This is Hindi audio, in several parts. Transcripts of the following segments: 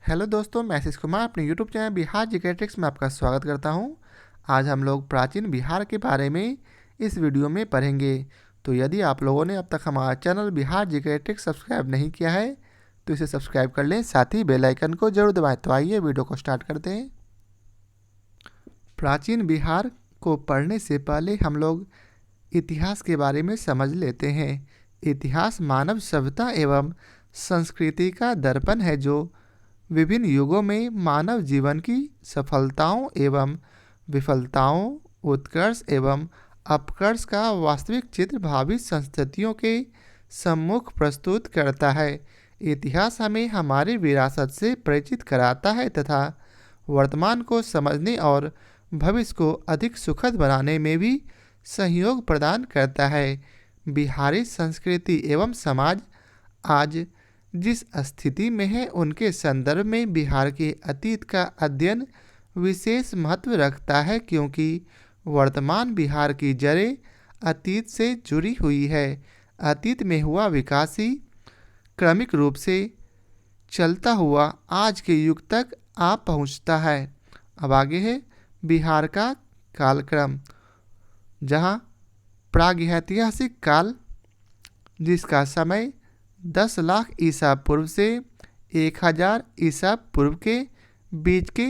हेलो दोस्तों, मैं आशीष कुमार अपने YouTube channel Bihar GK tricks में आपका स्वागत करता हूं। आज हम लोग प्राचीन बिहार के बारे में इस वीडियो में पढ़ेंगे। तो यदि आप लोगों ने अब तक हमारा channel Bihar GK tricks subscribe नहीं किया है तो इसे सब्सक्राइब कर लें, साथ ही बेल आइकन को जरूर दबाएं। तो आइए वीडियो को स्टार्ट करते हैं। प्राचीन बिहार को पढ़ने से पहले हम लोग इतिहास के बारे में समझ लेते हैं। इतिहास मानव सभ्यता एवं संस्कृति का दर्पण है जो विभिन्न युगों में मानव जीवन की सफलताओं एवं विफलताओं, उत्कर्ष एवं अपकर्ष का वास्तविक चित्र भावी संस्कृतियों के सम्मुख प्रस्तुत करता है। इतिहास हमें हमारी विरासत से परिचित कराता है तथा वर्तमान को समझने और भविष्य को अधिक सुखद बनाने में भी सहयोग प्रदान करता है। बिहारी संस्कृति एवं समाज आज जिस स्थिति में है उनके संदर्भ में बिहार के अतीत का अध्ययन विशेष महत्व रखता है, क्योंकि वर्तमान बिहार की जड़ें अतीत से जुड़ी हुई है। अतीत में हुआ विकास ही क्रमिक रूप से चलता हुआ आज के युग तक आ पहुंचता है। अब आगे है बिहार का कालक्रम, जहां प्रागैतिहासिक काल जिसका समय 10 लाख ईसा पूर्व से 1000 ईसा पूर्व के बीच के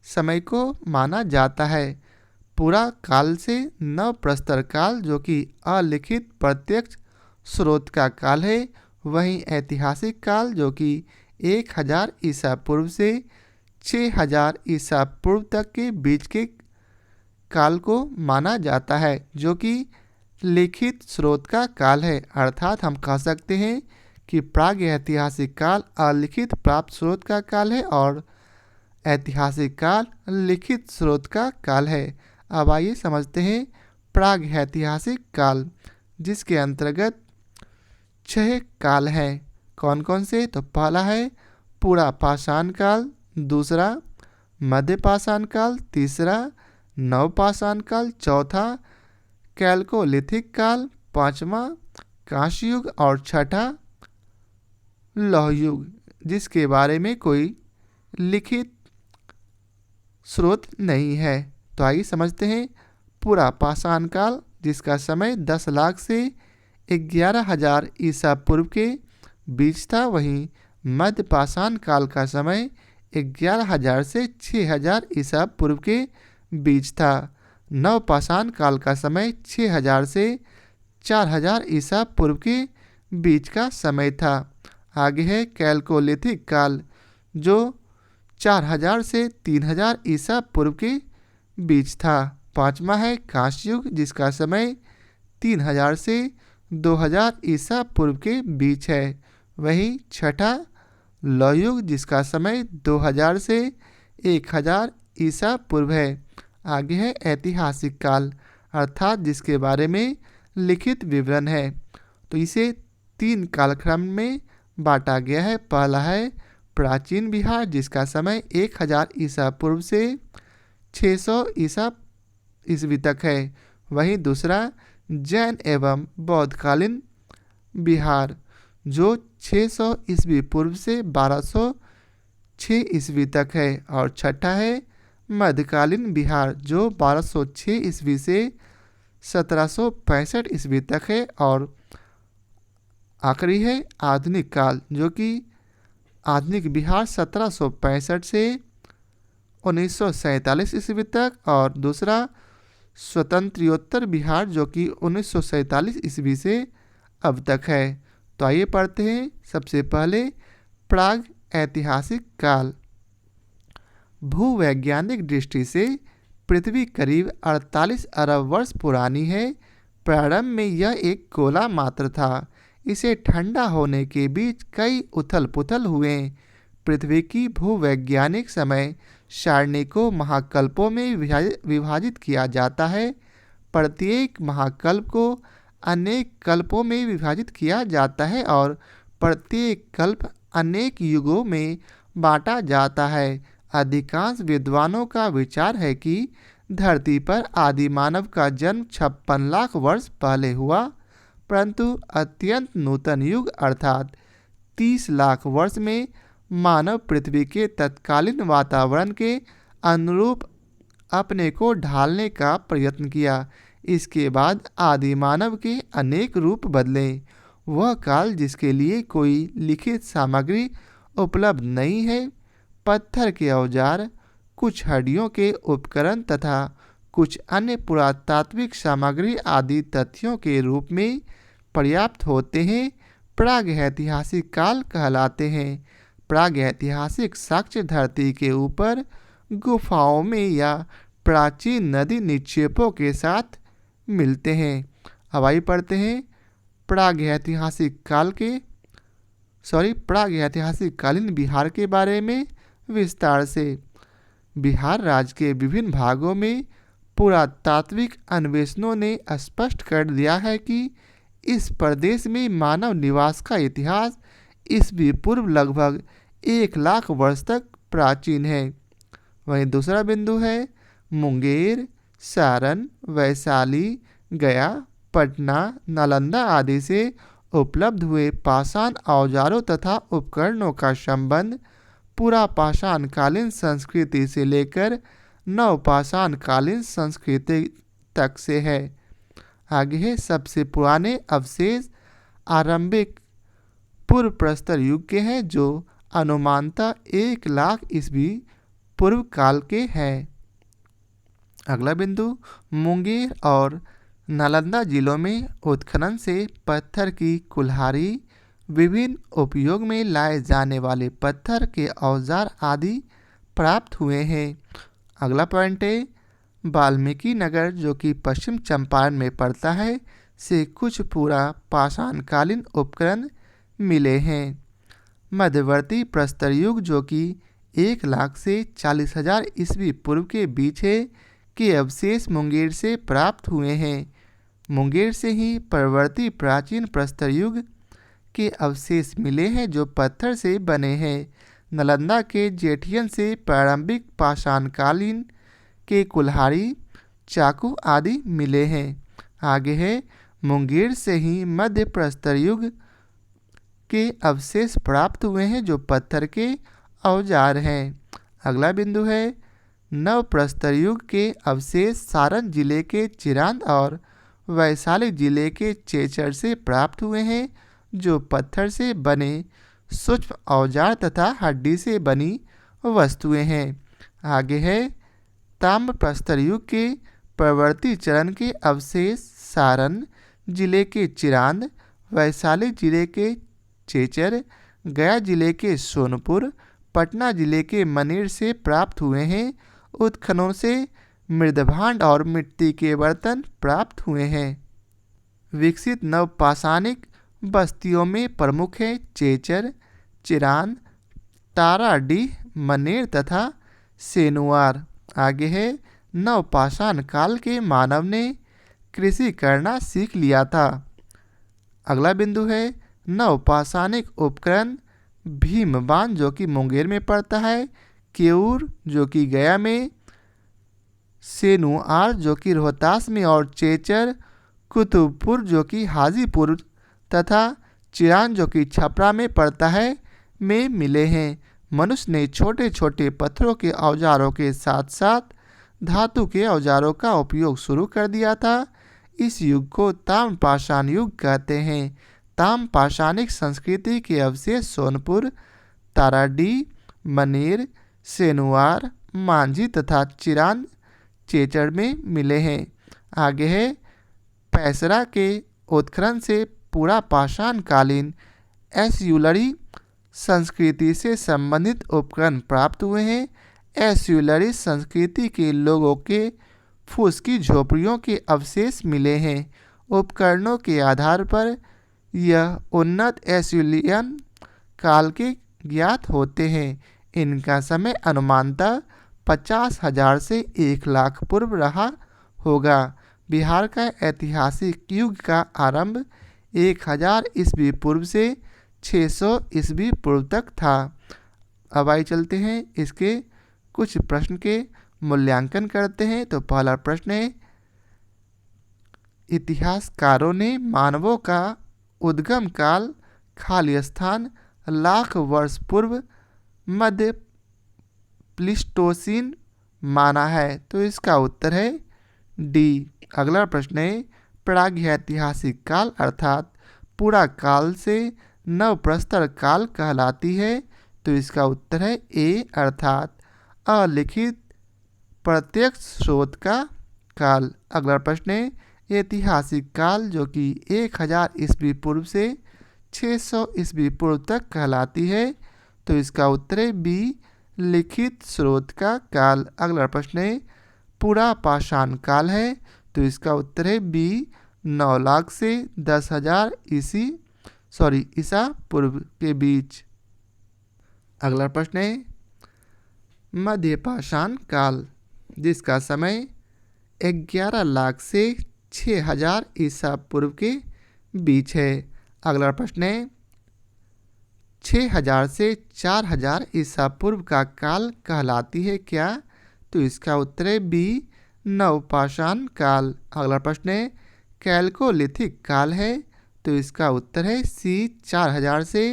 समय को माना जाता है। पूरा काल से नव प्रस्तर काल जो कि अलिखित प्रत्यक्ष स्रोत का काल है, वहीं ऐतिहासिक काल जो कि 1000 ईसा पूर्व से 6000 ईसा पूर्व तक के बीच के काल को माना जाता है, जो कि लिखित स्रोत का काल है। अर्थात हम कह सकते हैं कि प्रागैतिहासिक काल अलिखित प्राप्त स्रोत का काल है और ऐतिहासिक काल लिखित स्रोत का काल है। अब आइए समझते हैं प्रागैतिहासिक काल, जिसके अंतर्गत 6 काल हैं। कौन कौन से? तो पहला है पूरा पाषाण काल, दूसरा मध्य पाषाण काल, तीसरा नवपाषाण काल, चौथा कैल्कोलिथिक काल, पांचवा कांस्य युग और छठा लौह युग, जिसके बारे में कोई लिखित स्रोत नहीं है। तो आइए समझते हैं पूरा पाषाण काल, जिसका समय 10 लाख से 11,000 ईसा पूर्व के बीच था। वहीं मध्य पाषाण काल का समय 11,000 से 6,000 ईसा पूर्व के बीच था। नव पाषाण काल का समय 6,000 से 4,000 ईसा पूर्व के बीच का समय था। आगे है कैल्कोलिथिक काल, जो 4000 से 3000 ईसा पूर्व के बीच था। पांचवा है कांस्य युग, जिसका समय 3000 से 2000 ईसा पूर्व के बीच है। वहीं छठा लौह युग, जिसका समय 2000 से 1000 ईसा पूर्व है। आगे है ऐतिहासिक काल, अर्थात जिसके बारे में लिखित विवरण है। तो इसे 3 कालक्रम में बांटा गया है। पहला है प्राचीन बिहार, जिसका समय 1000 ईसा पूर्व से 600 ईसा ईस्वी तक है। वहीं दूसरा जैन एवं बौद्धकालीन बिहार, जो 600 ईस्वी पूर्व से 1206 ईस्वी तक है। और छठा है मध्यकालीन बिहार, जो 1206 ईस्वी से 1765 ईस्वी तक है। और आखिरी है आधुनिक काल, जो कि आधुनिक बिहार 1765 से 1947 ईस्वी तक, और दूसरा स्वतंत्रोत्तर बिहार, जो कि 1947 ईस्वी से अब तक है। तो आइए पढ़ते हैं। सबसे पहले प्राग ऐतिहासिक काल। भूवैज्ञानिक दृष्टि से पृथ्वी करीब 48 अरब वर्ष पुरानी है। प्रारंभ में यह एक गोला मात्र था। इसे ठंडा होने के बीच कई उथल पुथल हुए। पृथ्वी की भूवैज्ञानिक समय सारणी को महाकल्पों में विभाजित किया जाता है। प्रत्येक महाकल्प को अनेक कल्पों में विभाजित किया जाता है और प्रत्येक कल्प अनेक युगों में बांटा जाता है। अधिकांश विद्वानों का विचार है कि धरती पर आदि मानव का जन्म 56 लाख वर्ष पहले हुआ, परंतु अत्यंत नूतन युग अर्थात 30 लाख वर्ष में मानव पृथ्वी के तत्कालीन वातावरण के अनुरूप अपने को ढालने का प्रयत्न किया। इसके बाद आदि मानव के अनेक रूप बदले। वह काल जिसके लिए कोई लिखित सामग्री उपलब्ध नहीं है, पत्थर के औजार, कुछ हड्डियों के उपकरण तथा कुछ अन्य पुरातात्विक सामग्री आदि तथ्यों के रूप में पर्याप्त होते हैं, प्रागैतिहासिक काल कहलाते हैं। प्रागैतिहासिक साक्ष्य धरती के ऊपर गुफाओं में या प्राचीन नदी निक्षेपों के साथ मिलते हैं। अब आइए पढ़ते हैं प्रागैतिहासिक कालीन बिहार के बारे में विस्तार से। बिहार राज्य के विभिन्न भागों में पुरातात्विक अन्वेषणों ने स्पष्ट कर दिया है कि इस प्रदेश में मानव निवास का इतिहास ईस्वी पूर्व लगभग 1 लाख वर्ष तक प्राचीन है। वहीं दूसरा बिंदु है मुंगेर, सारण, वैशाली, गया, पटना, नालंदा आदि से उपलब्ध हुए पाषाण औजारों तथा उपकरणों का संबंध पुरापाषाणकालीन संस्कृति से लेकर नवपाषाणकालीन संस्कृति तक से है। आगे है सबसे पुराने अवशेष आरंभिक पूर्व प्रस्तर युग के हैं, जो अनुमानतः 1 लाख ईस्वी पूर्व काल के हैं। अगला बिंदु मुंगेर और नालंदा जिलों में उत्खनन से पत्थर की कुल्हाड़ी, विभिन्न उपयोग में लाए जाने वाले पत्थर के औजार आदि प्राप्त हुए हैं। अगला पॉइंट है वाल्मीकि नगर, जो कि पश्चिम चंपारण में पड़ता है, से कुछ पूरा पाषाणकालीन उपकरण मिले हैं। मध्यवर्ती प्रस्तर युग, जो कि 1 लाख से 40,000 ईस्वी पूर्व के बीच है, के अवशेष मुंगेर से प्राप्त हुए हैं। मुंगेर से ही परवर्ती प्राचीन प्रस्तर युग के अवशेष मिले हैं, जो पत्थर से बने हैं। नालंदा के जेठियन से प्रारंभिक पाषाणकालीन के कुल्हाड़ी, चाकू आदि मिले हैं। आगे है मुंगेर से ही मध्य प्रस्तर युग के अवशेष प्राप्त हुए हैं, जो पत्थर के औजार हैं। अगला बिंदु है नव प्रस्तर युग के अवशेष सारण जिले के चिरांद और वैशाली जिले के चेचर से प्राप्त हुए हैं, जो पत्थर से बने सूक्ष्म औजार तथा हड्डी से बनी वस्तुएं हैं। आगे है ताम्र प्रस्तर युग के प्रवर्ती चरण के अवशेष सारण जिले के चिरांद, वैशाली जिले के चेचर, गया जिले के सोनपुर, पटना जिले के मनेर से प्राप्त हुए हैं। उत्खननों से मृदभांड और मिट्टी के बर्तन प्राप्त हुए हैं। विकसित नवपाषाणिक बस्तियों में प्रमुख है चेचर, चिरांद, ताराडीह, मनेर तथा सेनुआर। आगे है नवपाषाण काल के मानव ने कृषि करना सीख लिया था। अगला बिंदु है नवपाषाणिक उपकरण भीमबान, जो कि मुंगेर में पड़ता है, केऊर जो कि गया में, सेनुआर जो कि रोहतास में और चेचर कुतुबपुर जो कि हाजीपुर तथा चिरान जो कि छपरा में पड़ता है में मिले हैं। मनुष्य ने छोटे छोटे पत्थरों के औजारों के साथ साथ धातु के औजारों का उपयोग शुरू कर दिया था। इस युग को ताम्रपाषाण युग कहते हैं। ताम्रपाषाणिक संस्कृति के अवशेष सोनपुर, ताराडीह, मनेर, सेनुआर, मांझी तथा चिरांद चेचर में मिले हैं। आगे है पैसरा के उत्खनन से पूरा पाषाणकालीन एस्यूलरी संस्कृति से संबंधित उपकरण प्राप्त हुए हैं। एस्यूलरी संस्कृति के लोगों के फूस की झोपड़ियों के अवशेष मिले हैं। उपकरणों के आधार पर यह उन्नत एस्यूलियन काल के ज्ञात होते हैं। इनका समय अनुमानतः 50,000 से 1 लाख पूर्व रहा होगा। बिहार का ऐतिहासिक युग का आरंभ 1000 ईस्वी पूर्व से 600 ईस्वी पूर्व तक था। अब आइए चलते हैं इसके कुछ प्रश्न के मूल्यांकन करते हैं। तो पहला प्रश्न है, इतिहासकारों ने मानवों का उद्गम काल खाली स्थान लाख वर्ष पूर्व मध्य प्लीस्टोसीन माना है? तो इसका उत्तर है डी। अगला प्रश्न है प्रागैतिहासिक काल अर्थात पूरा काल से नवप्रस्तर काल कहलाती है? तो इसका उत्तर है ए अर्थात अलिखित प्रत्यक्ष स्रोत का काल। अगला प्रश्न है ऐतिहासिक काल जो कि 1000 ईस्वी पूर्व से 600 ईस्वी पूर्व तक कहलाती है? तो इसका उत्तर है बी लिखित स्रोत का काल। अगला प्रश्न है पूरा पाषाण काल है? तो इसका उत्तर है बी 9 लाख से 10,000 ईसा पूर्व के बीच। अगला प्रश्न है मध्य पाषाण काल जिसका समय 11 लाख से 6,000 ईसा पूर्व के बीच है। अगला प्रश्न है 6,000 से 4,000 ईसा पूर्व का काल कहलाती है क्या? तो इसका उत्तर है बी नवपाषाण काल। अगला प्रश्न है कैल्कोलिथिक काल है? तो इसका उत्तर है सी 4,000 से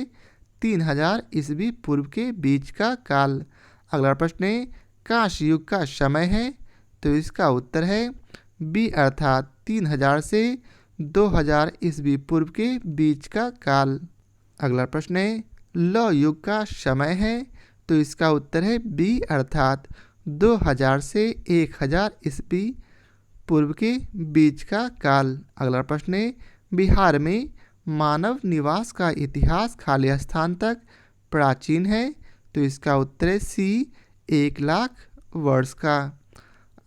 3,000 ईस्वी पूर्व के बीच का काल। अगला प्रश्न है कांस्य युग का समय है? तो इसका उत्तर है बी अर्थात 3,000 से 2,000 ईस्वी पूर्व के बीच का काल। अगला प्रश्न है लौह युग का समय है? तो इसका उत्तर है बी अर्थात 2000 से 1000 ईस्वी पूर्व के बीच का काल। अगला प्रश्न है बिहार में मानव निवास का इतिहास खाली स्थान तक प्राचीन है? तो इसका उत्तर है सी 1 लाख वर्ष का।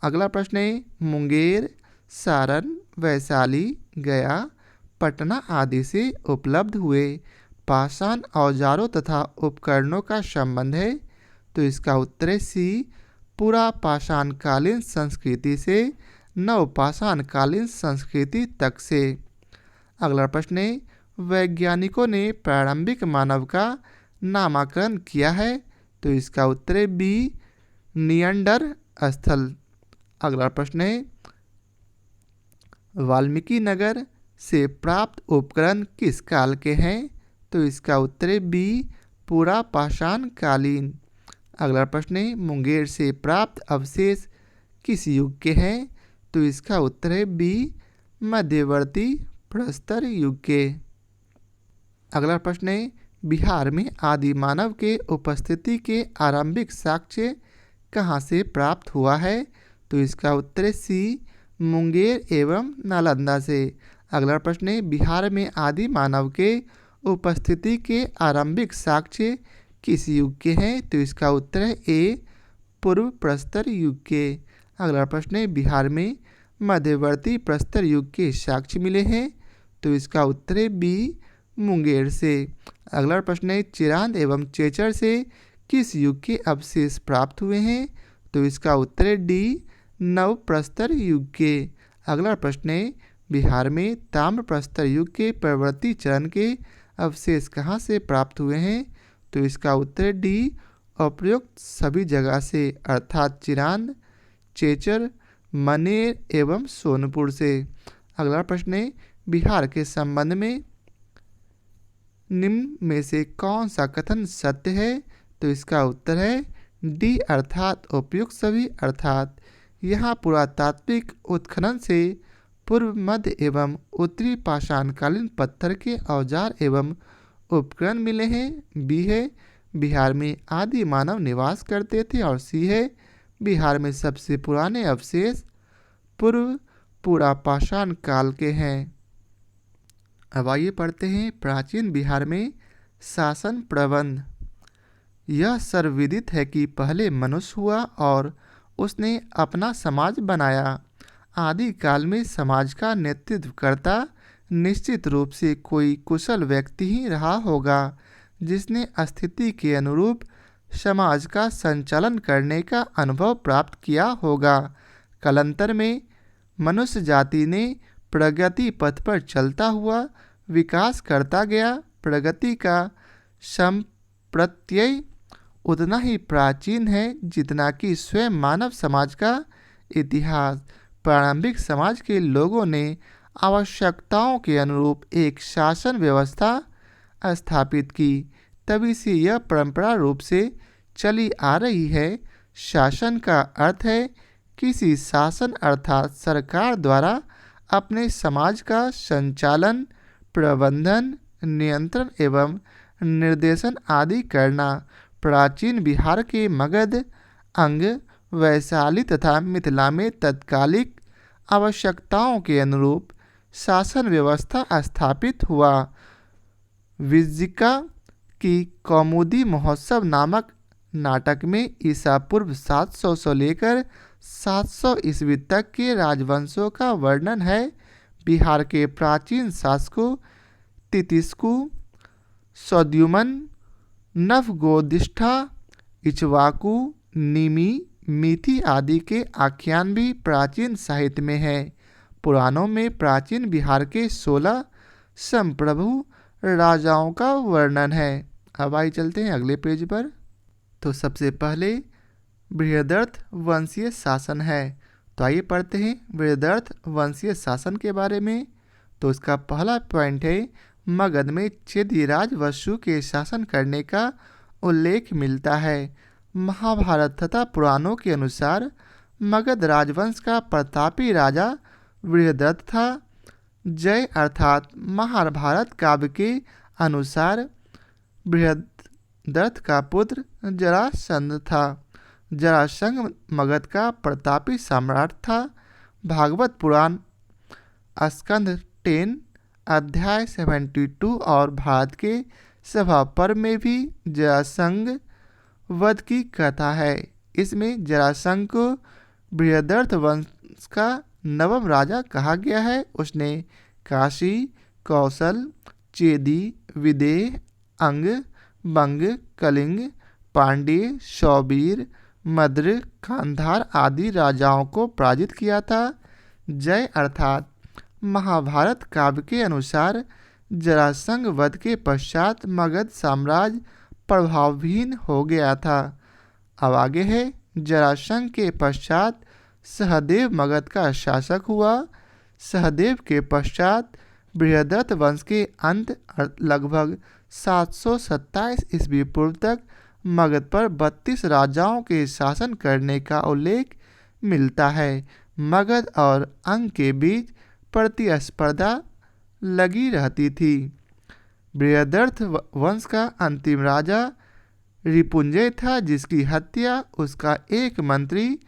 अगला प्रश्न है मुंगेर, सारण, वैशाली, गया, पटना आदि से उपलब्ध हुए पाषाण औजारों तथा उपकरणों का संबंध है? तो इसका उत्तर है सी पूरा पाषाणकालीन संस्कृति से नवपाषाणकालीन संस्कृति तक से। अगला प्रश्न है वैज्ञानिकों ने प्रारंभिक मानव का नामकरण किया है? तो इसका उत्तर है बी नियंडर स्थल। अगला प्रश्न है वाल्मीकि नगर से प्राप्त उपकरण किस काल के हैं? तो इसका उत्तर है बी पूरा पाषाणकालीन। अगला प्रश्न है मुंगेर से प्राप्त अवशेष किस युग के हैं? तो इसका उत्तर है बी मध्यवर्ती प्रस्तर युग के। अगला प्रश्न है बिहार में आदि मानव के उपस्थिति के आरंभिक साक्ष्य कहाँ से प्राप्त हुआ है? तो इसका उत्तर है सी मुंगेर एवं नालंदा से। अगला प्रश्न है बिहार में आदि मानव के उपस्थिति के आरंभिक साक्ष्य किस युग के हैं? तो इसका उत्तर है ए पूर्व प्रस्तर युग के। अगला प्रश्न है बिहार में मध्यवर्ती प्रस्तर युग के साक्ष्य मिले हैं? तो इसका उत्तर है बी मुंगेर से। अगला प्रश्न है चिरांद एवं चेचर से किस युग के अवशेष प्राप्त हुए हैं? तो इसका उत्तर है डी नव प्रस्तर युग के। अगला प्रश्न है बिहार में ताम्र प्रस्तर युग के प्रवर्ती चरण के अवशेष कहाँ से प्राप्त हुए हैं? तो इसका उत्तर डी उपयुक्त सभी जगह से अर्थात चिरांद, चेचर, मनेर एवं सोनपुर से। अगला प्रश्न है बिहार के संबंध में निम्न में से कौन सा कथन सत्य है? तो इसका उत्तर है डी अर्थात उपयुक्त सभी अर्थात यहाँ पुरातात्विक उत्खनन से पूर्व मध्य एवं उत्तरी पाषाणकालीन पत्थर के औजार एवं उपकरण मिले हैं। बी है बिहार में आदि मानव निवास करते थे और सी है बिहार में सबसे पुराने अवशेष पूर्व पूरा पाषाण काल के हैं। अब आइए पढ़ते हैं प्राचीन बिहार में शासन प्रबंध। यह सर्वविदित है कि पहले मनुष्य हुआ और उसने अपना समाज बनाया। आदि काल में समाज का नेतृत्व करता निश्चित रूप से कोई कुशल व्यक्ति ही रहा होगा जिसने स्थिति के अनुरूप समाज का संचालन करने का अनुभव प्राप्त किया होगा। कालांतर में मनुष्य जाति ने प्रगति पथ पर चलता हुआ विकास करता गया। प्रगति का संप्रत्यय उतना ही प्राचीन है जितना कि स्वयं मानव समाज का इतिहास। प्रारंभिक समाज के लोगों ने आवश्यकताओं के अनुरूप एक शासन व्यवस्था स्थापित की, तभी से यह परंपरा रूप से चली आ रही है। शासन का अर्थ है किसी शासन अर्थात सरकार द्वारा अपने समाज का संचालन, प्रबंधन, नियंत्रण एवं निर्देशन आदि करना। प्राचीन बिहार के मगध, अंग, वैशाली तथा मिथिला में तत्कालिक आवश्यकताओं के अनुरूप शासन व्यवस्था स्थापित हुआ। विज्जिका की कौमुदी महोत्सव नामक नाटक में ईसा पूर्व 700 से लेकर 700 ईस्वी तक के राजवंशों का वर्णन है। बिहार के प्राचीन शासकों तितिस्कु, सौद्युमन, नवगोदिष्ठा, इक्ष्वाकु, निमि, मिथि आदि के आख्यान भी प्राचीन साहित्य में हैं। पुराणों में प्राचीन बिहार के 16 संप्रभु राजाओं का वर्णन है। अब आइए चलते हैं अगले पेज पर। तो सबसे पहले बृहदर्थ वंशीय शासन है। तो आइए पढ़ते हैं बृहदर्थ वंशीय शासन के बारे में। तो इसका पहला पॉइंट है, मगध में चेदिराज वसु के शासन करने का उल्लेख मिलता है। महाभारत तथा पुराणों के अनुसार मगध राजवंश का प्रतापी राजा बृहदर्थ था। जय अर्थात महाभारत काव्य के अनुसार बृहदर्थ का पुत्र जरासंध था। जरासंध मगध का प्रतापी सम्राट था। भागवत पुराण स्कंध 10 अध्याय 72 और भारत के सभा पर्व में भी जरासंध वध की कथा है। इसमें जरासंध को बृहदर्थ वंश का नवम राजा कहा गया है। उसने काशी, कौशल, चेदी, विदेह, अंग, बंग, कलिंग, पांड्य, शौबीर, मद्र, गांधार आदि राजाओं को पराजित किया था। जय अर्थात महाभारत काव्य के अनुसार जरासंध वध के पश्चात मगध साम्राज्य प्रभावहीन हो गया था। अब आगे है, जरासंध के पश्चात सहदेव मगध का शासक हुआ। सहदेव के पश्चात बृहदर्थ वंश के अंत लगभग 727 ईस्वी पूर्व तक मगध पर 32 राजाओं के शासन करने का उल्लेख मिलता है। मगध और अंग के बीच प्रतिस्पर्धा लगी रहती थी। बृहदर्थ वंश का अंतिम राजा रिपुंजय था, जिसकी हत्या उसका एक मंत्री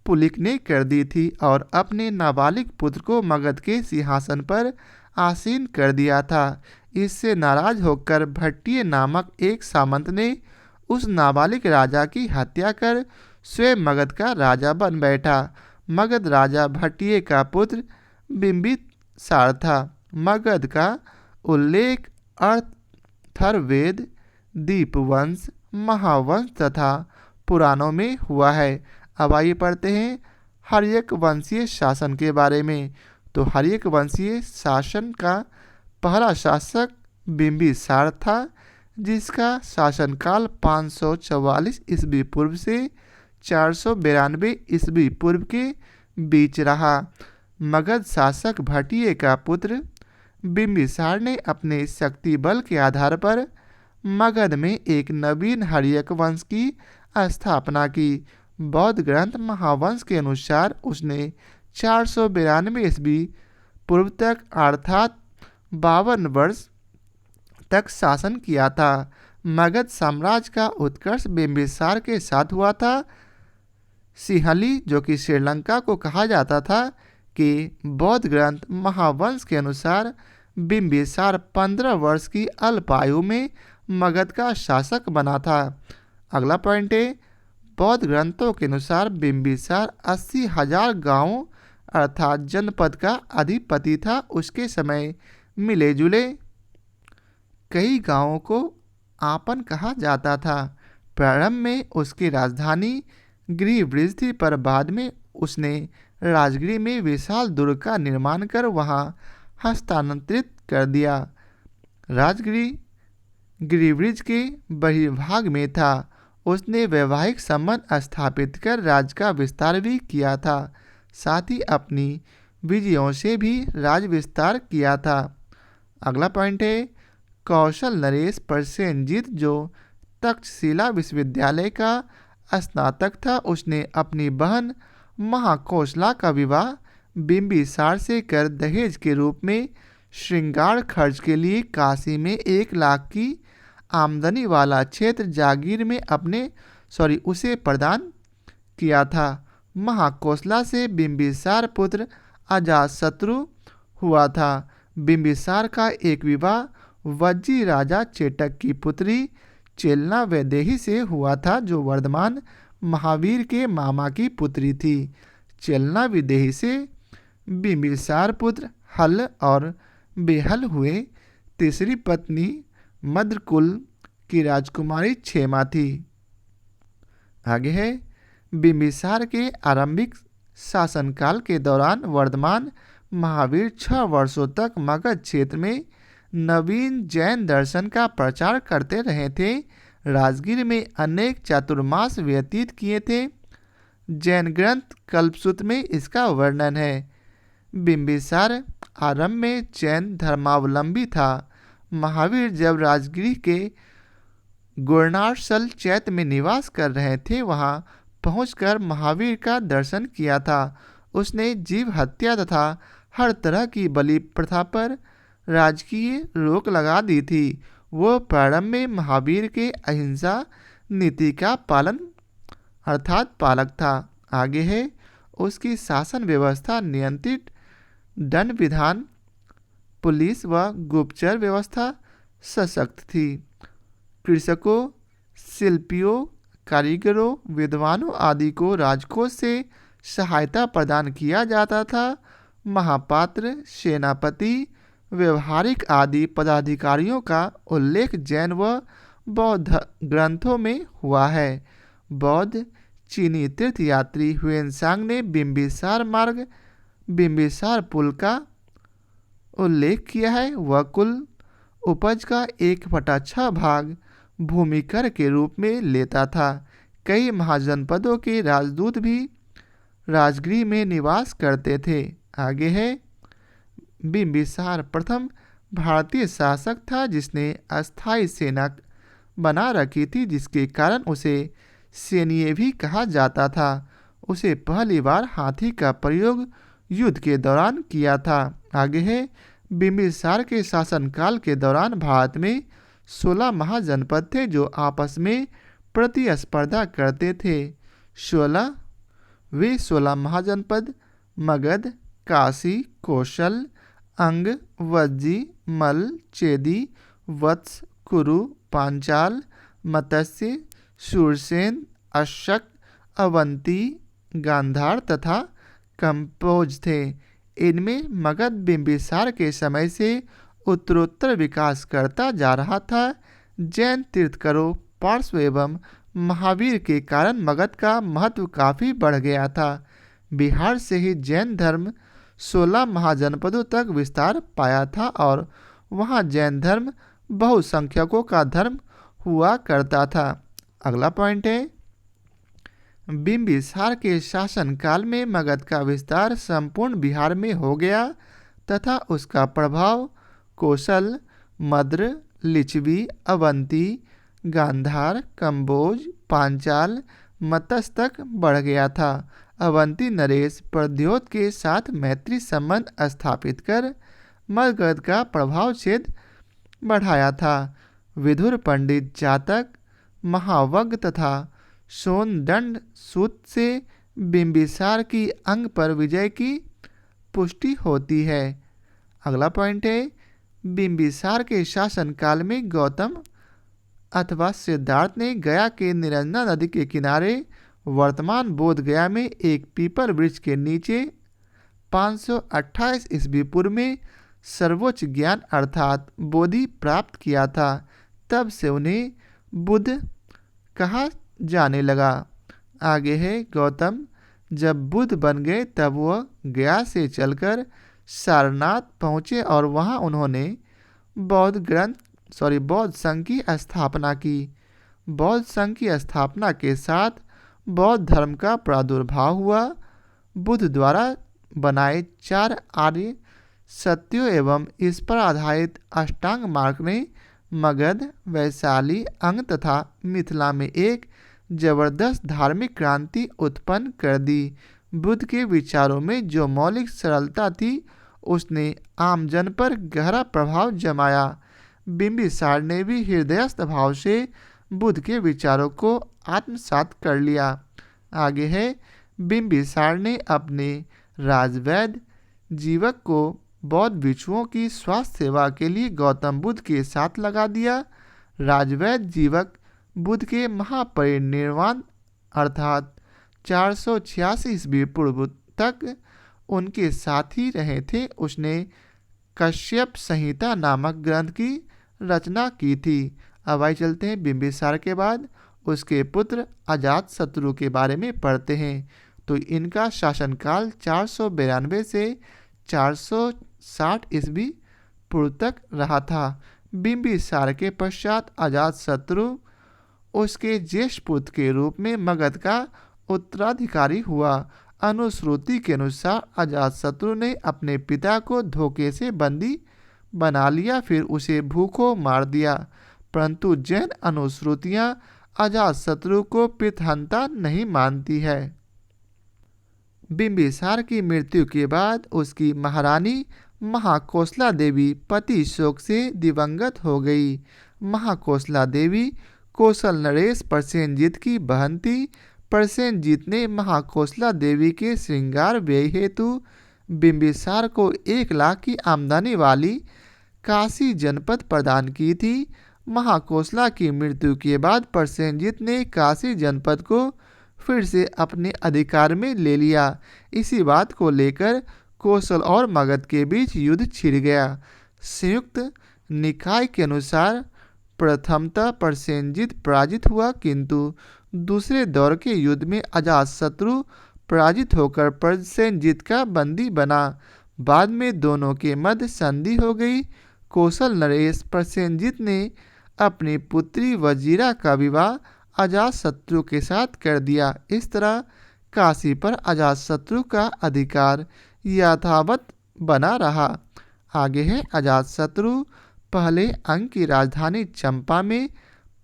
पुलिक ने कर दी थी और अपने नाबालिग पुत्र को मगध के सिंहासन पर आसीन कर दिया था। इससे नाराज होकर भट्टिय नामक एक सामंत ने उस नाबालिग राजा की हत्या कर स्वयं मगध का राजा बन बैठा। मगध राजा भट्टिय का पुत्र बिंबिसार था। मगध का उल्लेख अथर्ववेद, दीपवंश, महावंश तथा पुराणों में हुआ है। अब आइए पढ़ते हैं हर्यक वंशीय शासन के बारे में। तो हर्यक वंशीय शासन का पहला शासक बिंबिसार था, जिसका शासनकाल 544 ईस्वी पूर्व से 492 ईस्वी पूर्व के बीच रहा। मगध शासक भट्टिय का पुत्र बिंबिसार ने अपने शक्ति बल के आधार पर मगध में एक नवीन हर्यक वंश की स्थापना की। बौद्ध ग्रंथ महावंश के अनुसार उसने 492 ईस्वी पूर्व तक अर्थात 52 वर्ष तक शासन किया था। मगध साम्राज्य का उत्कर्ष बिंबिसार के साथ हुआ था। सिंहली, जो कि श्रीलंका को कहा जाता था, कि बौद्ध ग्रंथ महावंश के अनुसार बिंबिसार 15 वर्ष की अल्प आयु में मगध का शासक बना था। अगला पॉइंट है, बौद्ध ग्रंथों के अनुसार बिंबिसार 80,000 गांवों अर्थात जनपद का अधिपति था। उसके समय मिले जुले कई गांवों को आपन कहा जाता था। प्रारंभ में उसकी राजधानी गिरिब्रिज थी, पर बाद में उसने राजगिरी में विशाल दुर्ग का निर्माण कर वहां हस्तांतरित कर दिया। राजगिरी गिरिब्रिज के बहिर्भाग में था। उसने वैवाहिक संबंध स्थापित कर राज्य का विस्तार भी किया था। साथ ही अपनी विजयों से भी राज्य विस्तार किया था। अगला पॉइंट है, कौशल नरेश पर सेनजीत, जो तक्षशिला विश्वविद्यालय का स्नातक था। उसने अपनी बहन महाकोशला का विवाह बिंबिसार से कर दहेज के रूप में श्रृंगार खर्च के लिए काशी में 1 लाख की आमदनी वाला क्षेत्र जागीर में उसे प्रदान किया था। महाकोशला से बिंबिसार पुत्र अजातशत्रु हुआ था। बिंबिसार का एक विवाह वज्जी राजा चेटक की पुत्री चेलना वैदेही से हुआ था, जो वर्धमान महावीर के मामा की पुत्री थी। चेलना वैदेही से बिंबिसार पुत्र हल और बेहल हुए। तीसरी पत्नी मद्रकुल की राजकुमारी क्षेमा थी। आगे है, बिंबिसार के आरंभिक शासनकाल के दौरान वर्धमान महावीर 6 वर्षों तक मगध क्षेत्र में नवीन जैन दर्शन का प्रचार करते रहे थे। राजगीर में अनेक चातुर्मास व्यतीत किए थे। जैन ग्रंथ कल्पसूत्र में इसका वर्णन है। बिंबिसार आरंभ में जैन धर्मावलंबी था। महावीर जब राजगीर के गुरनारसल चैत्य में निवास कर रहे थे, वहां पहुंचकर महावीर का दर्शन किया था। उसने जीव हत्या तथा हर तरह की बलि प्रथा पर राजकीय रोक लगा दी थी। वो प्रारंभ में महावीर के अहिंसा नीति का पालन अर्थात पालक था। आगे है, उसकी शासन व्यवस्था नियंत्रित दंड विधान, पुलिस व गुप्तचर व्यवस्था सशक्त थी। कृषकों, शिल्पियों, कारीगरों, विद्वानों आदि को राजकोष से सहायता प्रदान किया जाता था। महापात्र, सेनापति, व्यवहारिक आदि पदाधिकारियों का उल्लेख जैन व बौद्ध ग्रंथों में हुआ है। बौद्ध चीनी तीर्थयात्री ह्वेनसांग ने बिंबिसार मार्ग, बिंबिसार पुल का उल्लेख किया है। वह कुल उपज का 1/6 भाग भूमि कर के रूप में लेता था। कई महाजनपदों के राजदूत भी राजगृह में निवास करते थे। आगे है, बिंबिसार प्रथम भारतीय शासक था जिसने अस्थायी सेना बना रखी थी, जिसके कारण उसे सैन्य भी कहा जाता था। उसे पहली बार हाथी का प्रयोग युद्ध के दौरान किया था। आगे है, बिंबिसार के शासनकाल के दौरान भारत में 16 महाजनपद थे जो आपस में प्रतिस्पर्धा करते थे। वे 16 महाजनपद मगध, काशी, कौशल, अंग, वज्जी, मल, चेदी, वत्स, कुरु, पांचाल, मत्स्य, शूरसेन, अशक, अवंती, गांधार तथा कंपोज थे। इनमें मगध बिंबिसार के समय से उत्तरोत्तर विकास करता जा रहा था। जैन तीर्थकरों, पार्श्व एवं महावीर के कारण मगध का महत्व काफ़ी बढ़ गया था। बिहार से ही जैन धर्म 16 महाजनपदों तक विस्तार पाया था और वहां जैन धर्म बहुसंख्यकों का धर्म हुआ करता था। अगला पॉइंट है, बिंबिसार के शासनकाल में मगध का विस्तार संपूर्ण बिहार में हो गया तथा उसका प्रभाव कौशल, मद्र, लिच्छवी, अवंती, गांधार, कंबोज, पांचाल, मत्स्य तक बढ़ गया था। अवंती नरेश प्रद्योत के साथ मैत्री संबंध स्थापित कर मगध का प्रभाव क्षेत्र बढ़ाया था। विदुर पंडित जातक, महावग्ग तथा सोनदंड सूत से बिंबिसार की अंग पर विजय की पुष्टि होती है। अगला पॉइंट है, बिंबिसार के शासनकाल में गौतम अथवा सिद्धार्थ ने गया के निरंजना नदी के किनारे वर्तमान बोध गया में एक पीपल वृक्ष के नीचे 528 ईस्वी पूर्व में सर्वोच्च ज्ञान अर्थात बोधि प्राप्त किया था। तब से उन्हें बुद्ध कहा जाने लगा। आगे है, गौतम जब बुद्ध बन गए तब वह गया से चलकर सारनाथ पहुँचे और वहाँ उन्होंने बौद्ध संघ की स्थापना की। बौद्ध संघ की स्थापना के साथ बौद्ध धर्म का प्रादुर्भाव हुआ। बुद्ध द्वारा बनाए 4 आर्य सत्यों एवं इस पर आधारित अष्टांग मार्ग ने मगध, वैशाली, अंग तथा मिथिला में एक जबरदस्त धार्मिक क्रांति उत्पन्न कर दी। बुद्ध के विचारों में जो मौलिक सरलता थी उसने आम जन पर गहरा प्रभाव जमाया। बिंबिसार ने भी हृदयस्थ भाव से बुद्ध के विचारों को आत्मसात कर लिया। आगे है, बिंबिसार ने अपने राजवैद्य जीवक को बौद्ध भिक्षुओं की स्वास्थ्य सेवा के लिए गौतम बुद्ध के साथ लगा दिया। राजवैद्य जीवक बुद्ध के महापरिनिर्वाण अर्थात 486 ईस्वी पूर्व तक उनके साथ ही रहे थे। उसने कश्यप संहिता नामक ग्रंथ की रचना की थी। अब आइए चलते हैं बिंबिसार के बाद उसके पुत्र अजातशत्रु के बारे में पढ़ते हैं। तो इनका शासनकाल 492 से 460 ईस्वी पूर्व तक रहा था। बिंबिसार के पश्चात अजातशत्रु उसके ज्येष्ठ पुत्र के रूप में मगध का उत्तराधिकारी हुआ। अनुश्रुति के अनुसार अजातशत्रु ने अपने पिता को धोखे से बंदी बना लिया, फिर उसे भूखों मार दिया। परंतु जैन अनुश्रुतियां अजातशत्रु को पितहंता नहीं मानती है। बिंबिसार की मृत्यु के बाद उसकी महारानी महाकोसला देवी पति शोक से दिवंगत हो गई। महाकोसला देवी कौशल नरेश प्रसेनजीत की बहन थी। प्रसेनजीत ने महाकोसला देवी के श्रृंगार व्यय हेतु बिंबिसार को 1 लाख की आमदनी वाली काशी जनपद प्रदान की थी। महाकोसला की मृत्यु के बाद प्रसेनजीत ने काशी जनपद को फिर से अपने अधिकार में ले लिया। इसी बात को लेकर कौशल और मगध के बीच युद्ध छिड़ गया। संयुक्त निकाय के अनुसार प्रथमतः प्रसेनजीत पराजित हुआ, किंतु दूसरे दौर के युद्ध में अजातशत्रु पराजित होकर प्रसेनजीत का बंदी बना। बाद में दोनों के मध्य संधि हो गई। कौशल नरेश प्रसेनजीत ने अपनी पुत्री वजीरा का विवाह अजातशत्रु के साथ कर दिया। इस तरह काशी पर अजातशत्रु का अधिकार यथावत बना रहा। आगे है, अजातशत्रु पहले अंग की राजधानी चंपा में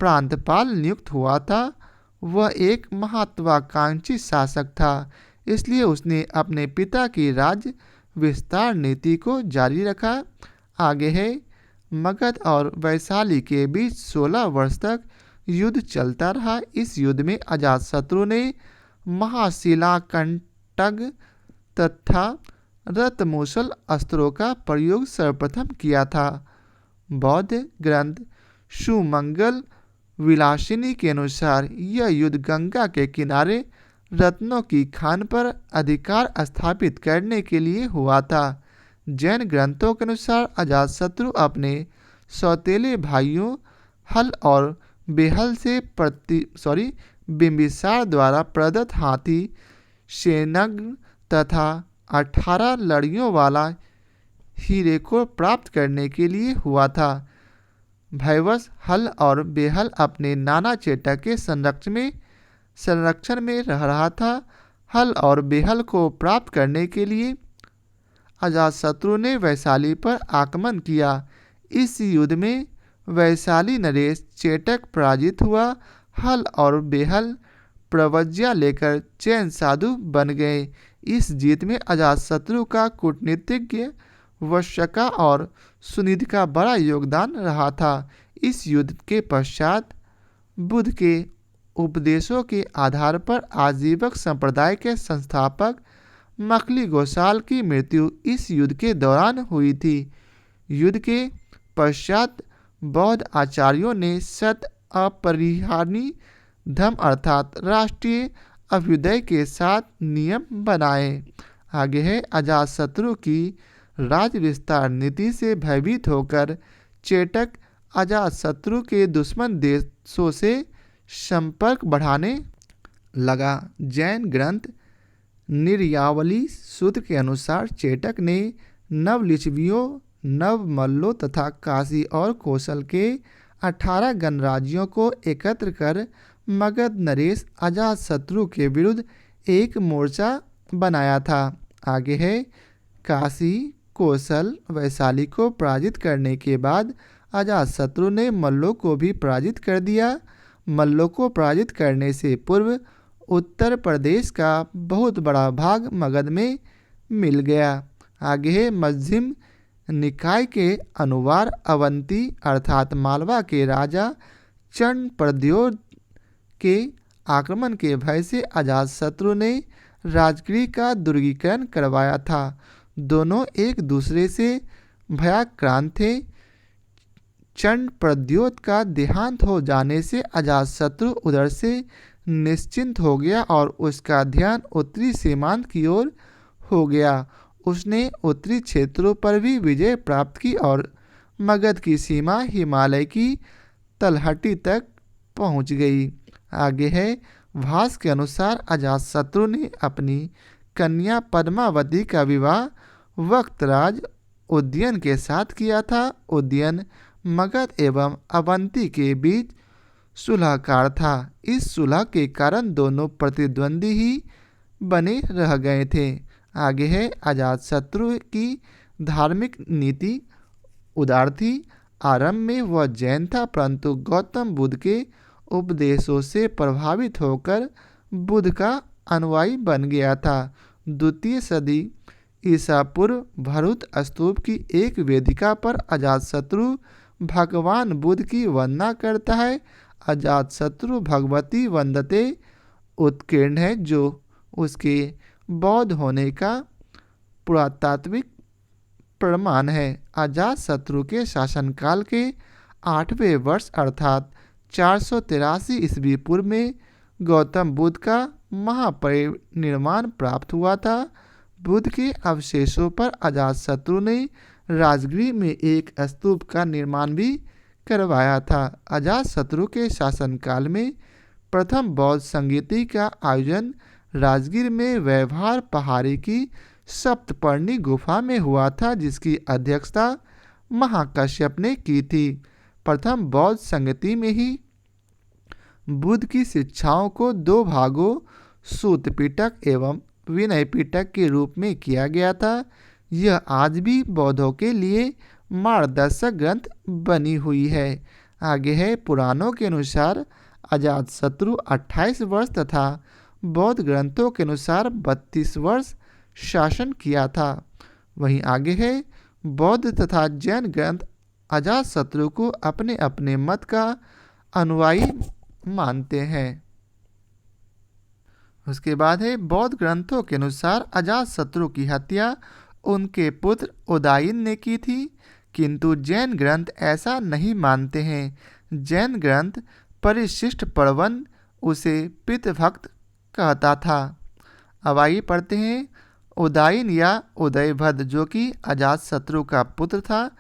प्रांतपाल नियुक्त हुआ था। वह एक महत्वाकांक्षी शासक था, इसलिए उसने अपने पिता की राज्य विस्तार नीति को जारी रखा। आगे है, मगध और वैशाली के बीच 16 वर्ष तक युद्ध चलता रहा। इस युद्ध में अजातशत्रु ने महाशिलाकंटक तथा रत्नमूसल अस्त्रों का प्रयोग सर्वप्रथम किया था। बौद्ध ग्रंथ सुमंगल विलासिनी के अनुसार यह युद्ध गंगा के किनारे रत्नों की खान पर अधिकार स्थापित करने के लिए हुआ था। जैन ग्रंथों के अनुसार अजातशत्रु अपने सौतेले भाइयों हल और बेहल से बिंबिसार द्वारा प्रदत्त हाथी शेनग्र तथा 18 लड़ियों वाला हीरे को प्राप्त करने के लिए हुआ था। भयवश हल और बेहल अपने नाना चेटक के संरक्षण में रह रहा था। हल और बेहल को प्राप्त करने के लिए अजातशत्रु ने वैशाली पर आक्रमण किया। इस युद्ध में वैशाली नरेश चेटक पराजित हुआ। हल और बेहल प्रव्रज्या लेकर चैन साधु बन गए। इस जीत में अजातशत्रु का कूटनीतिज्ञ वश्यका और सुनिधि का बड़ा योगदान रहा था। इस युद्ध के पश्चात बुद्ध के उपदेशों के आधार पर आजीवक संप्रदाय के संस्थापक मखली गोसाल की मृत्यु इस युद्ध के दौरान हुई थी। युद्ध के पश्चात बौद्ध आचार्यों ने सत अपरिहार्य धर्म अर्थात राष्ट्रीय अभ्युदय के साथ नियम बनाए। आगे है, अजातशत्रु की राज्य विस्तार नीति से भयभीत होकर चेटक अजातशत्रु के दुश्मन देशों से संपर्क बढ़ाने लगा। जैन ग्रंथ निर्यावली सूत्र के अनुसार चेटक ने नवलिच्छवियों, नवमल्लों तथा काशी और कौशल के 18 गणराज्यों को एकत्र कर मगध नरेश अजातशत्रु के विरुद्ध एक मोर्चा बनाया था। आगे है, काशी, कौशल, वैशाली को पराजित करने के बाद अजातशत्रु ने मल्लों को भी पराजित कर दिया। मल्लों को पराजित करने से पूर्व उत्तर प्रदेश का बहुत बड़ा भाग मगध में मिल गया। आगे है मध्यम निकाय के अनुवार अवंती अर्थात मालवा के राजा चंद्रप्रद्योत के आक्रमण के भय से अजातशत्रु ने राजगृह का दुर्गीकरण करवाया था। दोनों एक दूसरे से भयाक्रांत थे। चंद्रप्रद्योत का देहांत हो जाने से अजातशत्रु उधर से निश्चिंत हो गया और उसका ध्यान उत्तरी सीमांत की ओर हो गया। उसने उत्तरी क्षेत्रों पर भी विजय प्राप्त की और मगध की सीमा हिमालय की तलहटी तक पहुंच गई। आगे है भास के अनुसार अजातशत्रु ने अपनी कन्या पद्मावती का विवाह वक्तराज उदयन के साथ किया था। उदयन मगध एवं अवंती के बीच सुलहकार था। इस सुलह के कारण दोनों प्रतिद्वंदी ही बने रह गए थे। आगे है अजातशत्रु की धार्मिक नीति उदार थी। आरंभ में वह जैन था, परंतु गौतम बुद्ध के उपदेशों से प्रभावित होकर बुद्ध का अनुयायी बन गया था। द्वितीय सदी ईसा पूर्व भरूत स्तूप की एक वेदिका पर अजातशत्रु भगवान बुद्ध की वंदना करता है। अजातशत्रु भगवती वंदते उत्कीर्ण है, जो उसके बौद्ध होने का पुरातात्विक प्रमाण है। अजातशत्रु के शासनकाल के 8वें वर्ष अर्थात 483 ईस्वी पूर्व में गौतम बुद्ध का महापरिनिर्वाण प्राप्त हुआ था। बुद्ध के अवशेषों पर अजातशत्रु ने राजगृह में एक स्तूप का निर्माण भी करवाया था। अजातशत्रु के शासनकाल में प्रथम बौद्ध संगीति का आयोजन राजगीर में व्यवहार पहाड़ी की सप्तपर्णी गुफा में हुआ था, जिसकी अध्यक्षता महाकश्यप ने की थी। प्रथम बौद्ध संगति में ही बुद्ध की शिक्षाओं को 2 भागों सूत पिटक एवं विनय पिटक के रूप में किया गया था। यह आज भी बौद्धों के लिए मार्गदर्शक ग्रंथ बनी हुई है। आगे है पुराणों के अनुसार अजातशत्रु 28 वर्ष तथा बौद्ध ग्रंथों के अनुसार 32 वर्ष शासन किया था। वहीं आगे है बौद्ध तथा जैन ग्रंथ अजातशत्रु को अपने अपने मत का अनुयायी मानते हैं। उसके बाद है बौद्ध ग्रंथों के अनुसार अजातशत्रु की हत्या उनके पुत्र उदायन ने की थी, किंतु जैन ग्रंथ ऐसा नहीं मानते हैं। जैन ग्रंथ परिशिष्ट पर्वन उसे पितृभक्त कहता था। अब आइए पढ़ते हैं उदायन या उदयभद्र, जो कि अजातशत्रु का पुत्र था,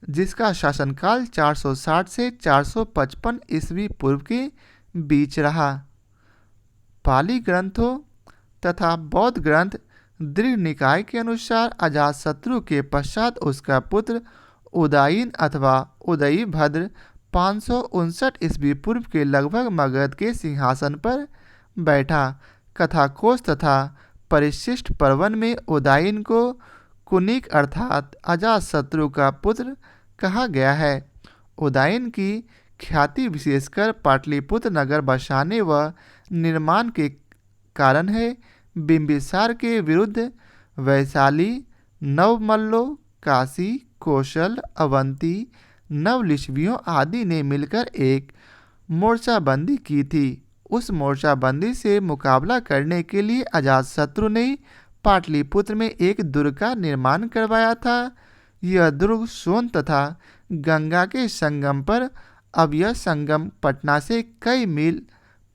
जिसका शासनकाल 460 से 455 ईस्वी पूर्व के बीच रहा। पाली ग्रंथों तथा बौद्ध ग्रंथ दृढ़ निकाय के अनुसार अजातशत्रु के पश्चात उसका पुत्र उदायन अथवा उदयभद्र 559 ईस्वी पूर्व के लगभग मगध के सिंहासन पर बैठा। कथाकोश तथा परिशिष्ट पर्वन में उदायन को कुनिक अर्थात अजातशत्रु का पुत्र कहा गया है। उदायन की ख्याति विशेषकर पाटलिपुत्र नगर बसाने व निर्माण के कारण है। बिंबिसार के विरुद्ध वैशाली, नवमल्लों, काशी, कौशल, अवंती, नवलिच्छवियों आदि ने मिलकर एक मोर्चाबंदी की थी। उस मोर्चाबंदी से मुकाबला करने के लिए अजातशत्रु ने पाटलिपुत्र में एक दुर्ग का निर्माण करवाया था। यह दुर्ग सोन तथा गंगा के संगम पर, अब यह संगम पटना से कई मील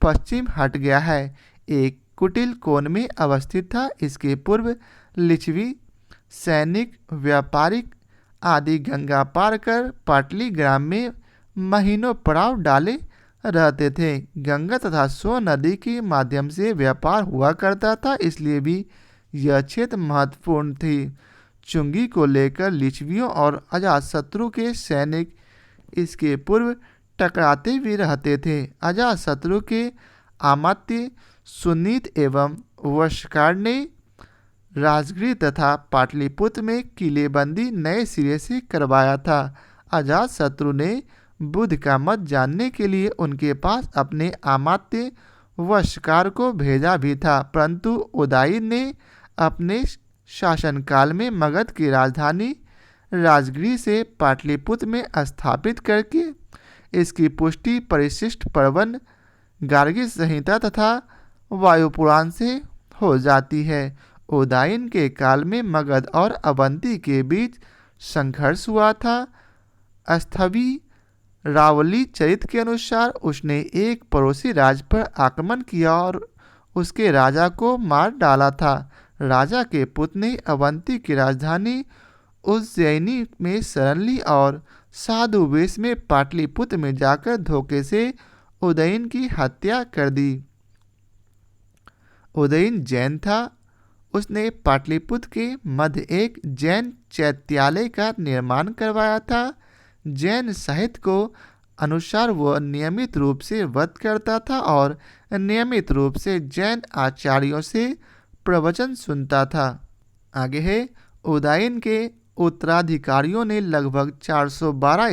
पश्चिम हट गया है, एक कुटिल कोण में अवस्थित था। इसके पूर्व लिच्छवी, सैनिक, व्यापारिक आदि गंगा पार कर पाटली ग्राम में महीनों पड़ाव डाले रहते थे। गंगा तथा सोन नदी के माध्यम से व्यापार हुआ करता था, इसलिए भी यह क्षेत्र महत्वपूर्ण थी। चुंगी को लेकर लिच्छवियों और अजातशत्रु के सैनिक इसके पूर्व टकराते भी रहते थे। अजातशत्रु के अमात्य सुनीत एवं वशकार ने राजगृह तथा पाटलिपुत्र में किलेबंदी नए सिरे से करवाया था। अजातशत्रु ने बुद्ध का मत जानने के लिए उनके पास अपने अमात्य वशकार को भेजा भी था, परंतु उदयन ने अपने शासनकाल में मगध की राजधानी राजगृह से पाटलिपुत्र में स्थापित करके इसकी पुष्टि परिशिष्ट पर्वन, गार्गी संहिता तथा वायुपुराण से हो जाती है। उदयन के काल में मगध और अवंती के बीच संघर्ष हुआ था। स्थवी रावली चरित्र के अनुसार उसने एक पड़ोसी राज्य पर आक्रमण किया और उसके राजा को मार डाला था। राजा के पुत्र ने अवंती की राजधानी उज्जैनी में शरण ली और साधु वेश में पाटलिपुत्र में जाकर धोखे से उदयन की हत्या कर दी। उदयन जैन था। उसने पाटलिपुत्र के मध्य एक जैन चैत्यालय का निर्माण करवाया था। जैन साहित्य को अनुसार वह नियमित रूप से व्रत करता था और नियमित रूप से जैन आचार्यों से प्रवचन सुनता था। आगे है, उदयन के उत्तराधिकारियों ने लगभग 412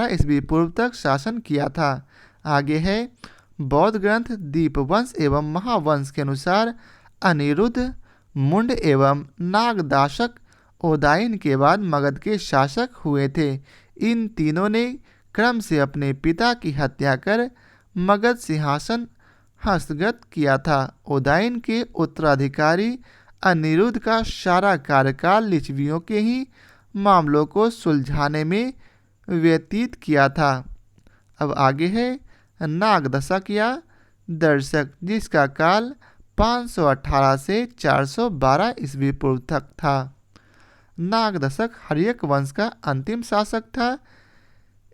ईस्वी पूर्व तक शासन किया था। आगे है, बौद्ध ग्रंथ दीपवंश एवं महावंश के अनुसार अनिरुद्ध, मुंड एवं नागदाशक उदयन के बाद मगध के शासक हुए थे। इन तीनों ने क्रम से अपने पिता की हत्या कर मगध सिंहासन हस्तगत किया था। उदयन के उत्तराधिकारी अनिरुद्ध का सारा कार्यकाल लिच्छवियों के ही मामलों को सुलझाने में व्यतीत किया था। अब आगे है नागदशक या दर्शक, जिसका काल 518 से 412 ईस्वी पूर्व तक था। नागदशक हर्यक वंश का अंतिम शासक था।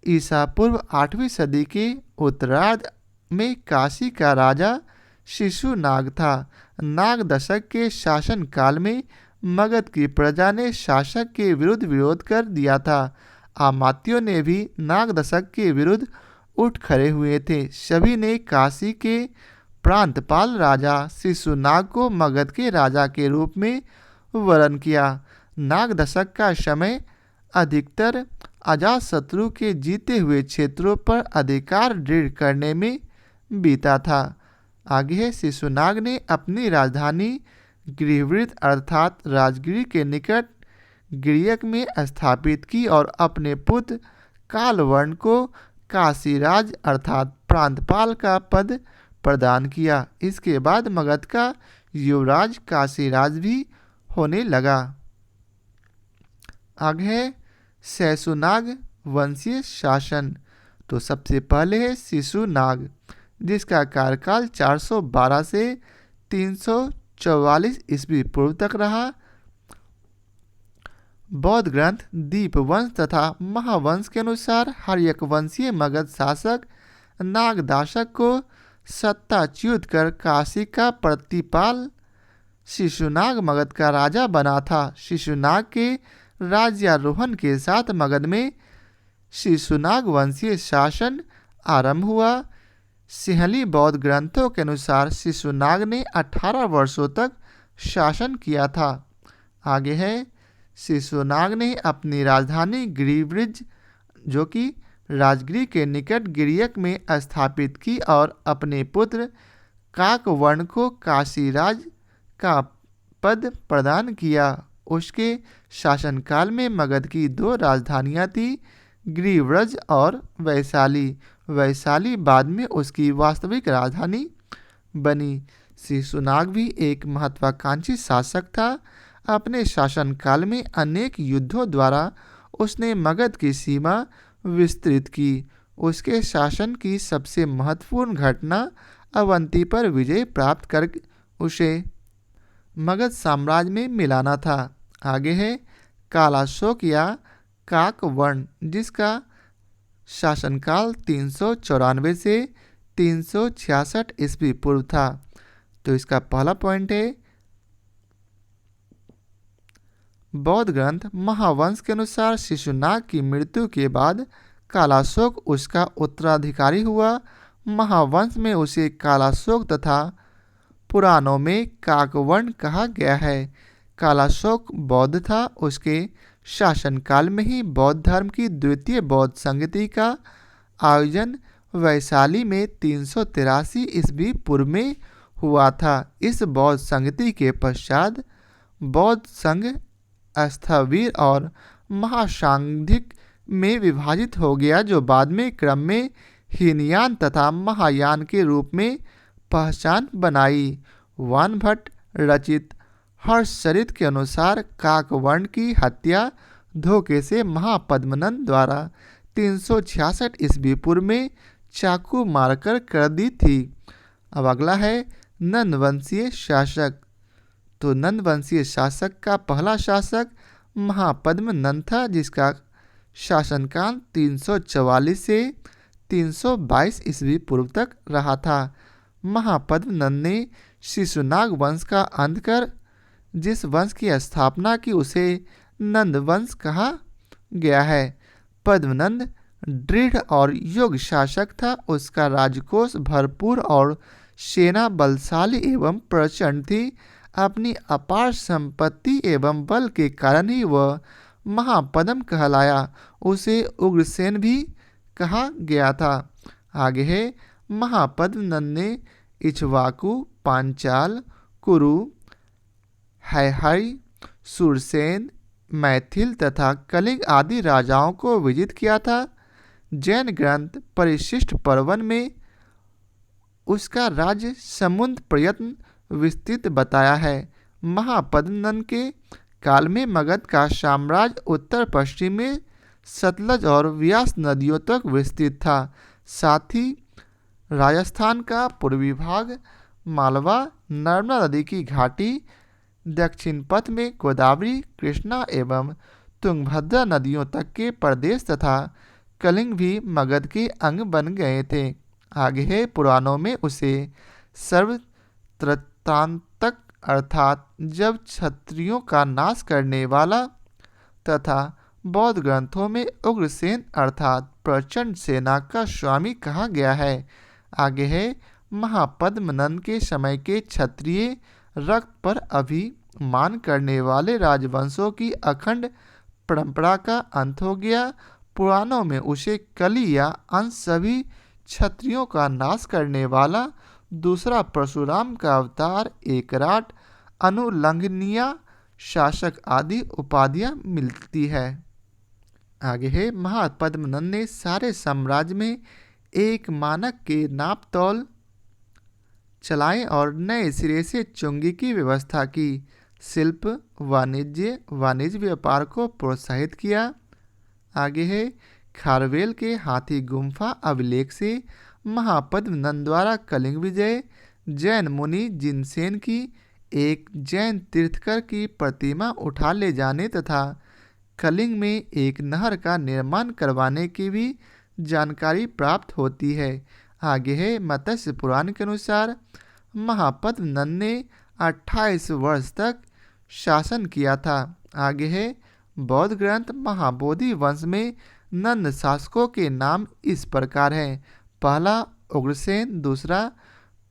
ईसा पूर्व 8वीं सदी के उत्तरार्ध में काशी का राजा शिशुनाग था। नागदशक के शासन काल में मगध की प्रजा ने शासक के विरुद्ध विरोध कर दिया था। अमात्यों ने भी नागदशक के विरुद्ध उठ खड़े हुए थे। सभी ने काशी के प्रांतपाल राजा शिशुनाग को मगध के राजा के रूप में वरण किया। नागदशक का समय अधिकतर अजातशत्रु के जीते हुए क्षेत्रों पर अधिकार दृढ़ करने में बीता था। आगे है, शिशुनाग ने अपनी राजधानी गृहवृत्त अर्थात राजगृह के निकट गिरियक में स्थापित की और अपने पुत्र कालवर्ण को काशीराज अर्थात प्रांतपाल का पद प्रदान किया। इसके बाद मगध का युवराज काशीराज भी होने लगा। आगे है शिशुनाग वंशीय शासन। तो सबसे पहले है शिशुनाग, जिसका कार्यकाल 412 से 344 ईस्वी पूर्व तक रहा। बौद्ध ग्रंथ दीपवंश तथा महावंश के अनुसार हर्यक वंशीय मगध शासक नागदाशक को सत्ताच्युत कर काशी का प्रतिपाल शिशुनाग मगध का राजा बना था। शिशुनाग के राज्यारोहण के साथ मगध में शिशुनाग वंशीय शासन आरंभ हुआ। सिंहली बौद्ध ग्रंथों के अनुसार शिशुनाग ने 18 वर्षों तक शासन किया था। आगे है, शिशुनाग ने अपनी राजधानी गिरिब्रिज जो कि राजगृह के निकट गिरियक में स्थापित की और अपने पुत्र काकवर्ण को काशीराज का पद प्रदान किया। उसके शासनकाल में मगध की 2 राजधानियां थी, गिरिव्रज और वैशाली। वैशाली बाद में उसकी वास्तविक राजधानी बनी। शिशुनाग भी एक महत्वाकांक्षी शासक था। अपने शासनकाल में अनेक युद्धों द्वारा उसने मगध की सीमा विस्तृत की। उसके शासन की सबसे महत्वपूर्ण घटना अवंती पर विजय प्राप्त कर उसे मगध साम्राज्य में मिलाना था। आगे है कालाशोक या काकवर्ण, जिसका शासनकाल 394 से 366 ईस्वी पूर्व था। तो इसका पहला पॉइंट है, बौद्ध ग्रंथ महावंश के अनुसार शिशुनाग की मृत्यु के बाद कालाशोक उसका उत्तराधिकारी हुआ। महावंश में उसे कालाशोक तथा पुराणों में काकवर्ण कहा गया है। कालाशोक बौद्ध था। उसके शासनकाल में ही बौद्ध धर्म की द्वितीय बौद्ध संगति का आयोजन वैशाली में 383 ईस्वी पूर्व में हुआ था। इस बौद्ध संगति के पश्चात बौद्ध संघ स्थविर और महासांघिक में विभाजित हो गया, जो बाद में क्रम में हीनयान तथा महायान के रूप में पहचान बनाई। वानभट्ट रचित हर्षचरित के अनुसार काकवर्ण की हत्या धोखे से महापद्मनंद द्वारा 366 ईस्वी पूर्व में चाकू मारकर कर दी थी। अब अगला है नंदवंशीय शासक। तो नंदवंशीय शासक का पहला शासक महापद्मनंद था, जिसका शासनकाल 344 से 322 ईस्वी पूर्व तक रहा था। महापद्मनंद ने शिशुनाग वंश का अंत कर जिस वंश की स्थापना की उसे नंदवंश कहा गया है। पद्मनंद दृढ़ और योग्य शासक था। उसका राजकोष भरपूर और सेना बलशाली एवं प्रचंड थी। अपनी अपार संपत्ति एवं बल के कारण ही वह महापद्म कहलाया। उसे उग्रसेन भी कहा गया था। आगे है महापद्मनंद ने इक्ष्वाकु, पांचाल, कुरु, हैहय, सुरसेन, मैथिल तथा कलिंग आदि राजाओं को विजित किया था। जैन ग्रंथ परिशिष्ट पर्वन में उसका राज्य समुद्र प्रयत्न विस्तृत बताया है। महापद्मनंद के काल में मगध का साम्राज्य उत्तर पश्चिम में सतलज और व्यास नदियों तक विस्तृत था। साथ ही राजस्थान का पूर्वी भाग, मालवा, नर्मदा नदी की घाटी, दक्षिण पथ में गोदावरी, कृष्णा एवं तुंगभद्रा नदियों तक के प्रदेश तथा कलिंग भी मगध के अंग बन गए थे। आगे है पुराणों में उसे सर्वत्रांतक अर्थात जब क्षत्रियों का नाश करने वाला तथा बौद्ध ग्रंथों में उग्रसेन अर्थात प्रचंड सेना का स्वामी कहा गया है। आगे है महापद्मनंद के समय के क्षत्रिय रक्त पर अभिमान करने वाले राजवंशों की अखंड परंपरा का अंत हो गया। पुराणों में उसे कली या अंश सभी क्षत्रियों का नाश करने वाला दूसरा परशुराम का अवतार, एकराट, अनुल्लंघनीय शासक आदि उपाधियां मिलती है। आगे है महापद्मनंद ने सारे साम्राज्य में एक मानक के नाप तौल चलाए और नए सिरे से चुंगी की व्यवस्था की। शिल्प, वाणिज्य व्यापार को प्रोत्साहित किया। आगे है खारवेल के हाथी गुम्फा अभिलेख से महापद्मनंद द्वारा कलिंग विजय, जैन मुनि जिनसेन की एक जैन तीर्थकर की प्रतिमा उठा ले जाने तथा कलिंग में एक नहर का निर्माण करवाने की भी जानकारी प्राप्त होती है। आगे है मत्स्य पुराण के अनुसार महापद्मनंद ने 28 वर्ष तक शासन किया था। आगे है बौद्ध ग्रंथ महाबोधि वंश में नंद शासकों के नाम इस प्रकार हैं। पहला उग्रसेन, दूसरा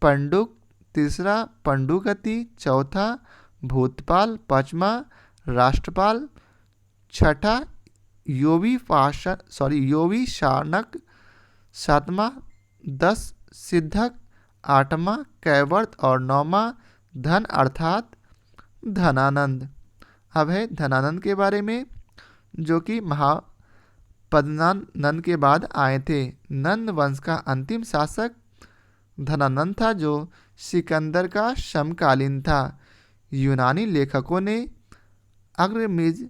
पंडुक, तीसरा पंडुगति, चौथा भूतपाल, पांचवा राष्ट्रपाल, छठा योविशानक, सातवां 10 सिद्धक, आठवां कैवर्त और नौवां धन अर्थात धनानंद। अब है धनानंद के बारे में, जो कि महापद्मनंद के बाद आए थे। नंद वंश का अंतिम शासक धनानंद था, जो सिकंदर का समकालीन था। यूनानी लेखकों ने अग्रमिज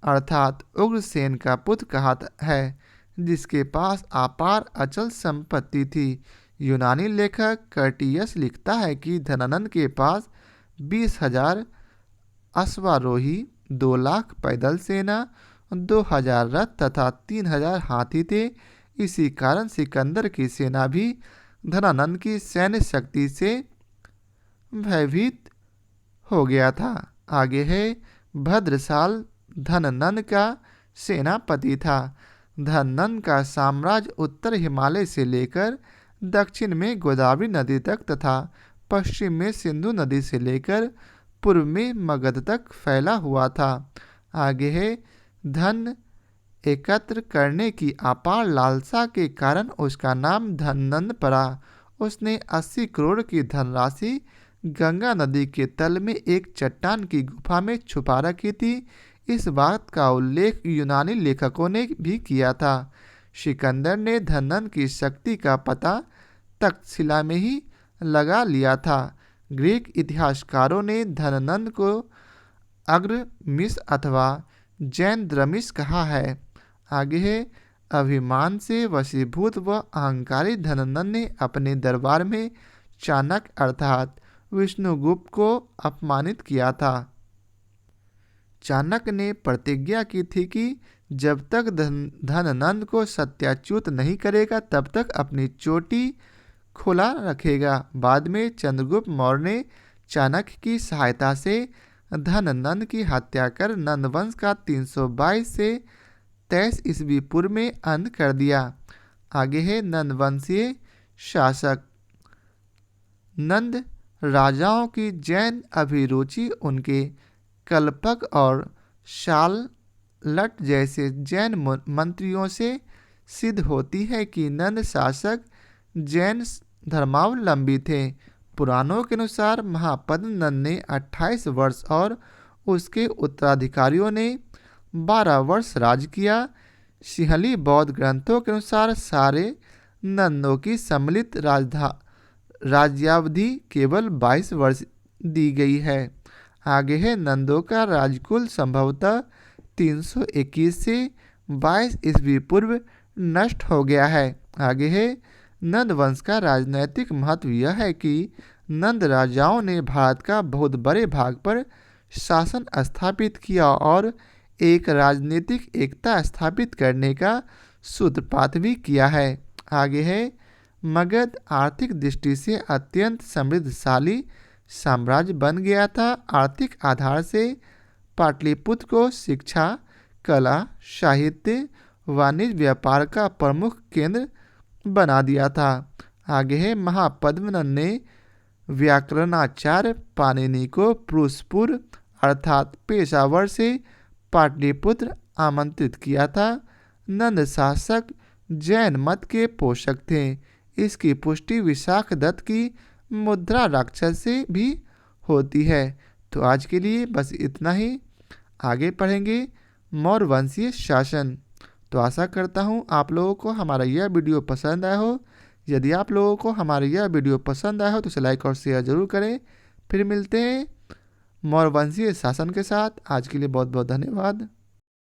अर्थात उग्रसेन का पुत्र कहा है, जिसके पास अपार अचल संपत्ति थी। यूनानी लेखक कर्टियस लिखता है कि धनानंद के पास 20,000 अश्वारोही, 2 लाख पैदल सेना, 2,000 रथ तथा 3,000 हाथी थे। इसी कारण सिकंदर की सेना भी धनानंद की सैन्य शक्ति से भयभीत हो गया था। आगे है भद्रसाल धननंद का सेनापति था। धननंद का साम्राज्य उत्तर हिमालय से लेकर दक्षिण में गोदावरी नदी तक तथा पश्चिम में सिंधु नदी से लेकर पूर्व में मगध तक फैला हुआ था। आगे है धन एकत्र करने की अपार लालसा के कारण उसका नाम धननंद पड़ा। उसने 80 करोड़ की धनराशि गंगा नदी के तल में एक चट्टान की गुफा में छुपा रखी थी। इस बात का उल्लेख यूनानी लेखकों ने भी किया था। सिकंदर ने धननंद की शक्ति का पता तक्षशिला में ही लगा लिया था। ग्रीक इतिहासकारों ने धननंद को अग्रमिस अथवा जैनद्रमिस कहा है। आगे है, अभिमान से वशीभूत व अहंकारी धननंद ने अपने दरबार में चाणक्य अर्थात विष्णुगुप्त को अपमानित किया था। चाणक्य ने प्रतिज्ञा की थी कि जब तक धननंद को सत्याच्युत नहीं करेगा तब तक अपनी चोटी खुला रखेगा। बाद में चंद्रगुप्त मौर्य ने चाणक्य की सहायता से धननंद की हत्या कर नंदवंश का 322 से 23 ईस्वी पूर्व में अंत कर दिया। आगे है, नंदवंशीय शासक। नंद राजाओं की जैन अभिरुचि उनके कल्पक और शालट जैसे जैन मंत्रियों से सिद्ध होती है कि नंद शासक जैन धर्मावलंबी थे। पुराणों के अनुसार महापद्म नंद ने 28 वर्ष और उसके उत्तराधिकारियों ने 12 वर्ष राज किया। सिंहली बौद्ध ग्रंथों के अनुसार सारे नंदों की सम्मिलित राज्यावधि केवल 22 वर्ष दी गई है। आगे है, नंदों का राजकुल संभवतः 321 से 22 ईस्वी पूर्व नष्ट हो गया है। आगे है, नंद वंश का राजनैतिक महत्व यह है कि नंद राजाओं ने भारत का बहुत बड़े भाग पर शासन स्थापित किया और एक राजनीतिक एकता स्थापित करने का सूत्रपात भी किया है। आगे है, मगध आर्थिक दृष्टि से अत्यंत समृद्धशाली साम्राज्य बन गया था। आर्थिक आधार से पाटलिपुत्र को शिक्षा, कला, साहित्य, वाणिज्य, व्यापार का प्रमुख केंद्र बना दिया था। आगे है, महापद्मनंद ने व्याकरणाचार्य पाणिनि को पुरुषपुर अर्थात पेशावर से पाटलिपुत्र आमंत्रित किया था। नंद शासक जैन मत के पोषक थे। इसकी पुष्टि विशाख दत्त की मुद्रा राक्षस से भी होती है। तो आज के लिए बस इतना ही। आगे पढ़ेंगे मौर्य वंशीय शासन। तो आशा करता हूँ आप लोगों को हमारा यह वीडियो पसंद आया हो। यदि आप लोगों को हमारा यह वीडियो पसंद आया हो तो इसे लाइक और शेयर जरूर करें। फिर मिलते हैं मौर्य वंशीय शासन के साथ। आज के लिए बहुत बहुत धन्यवाद।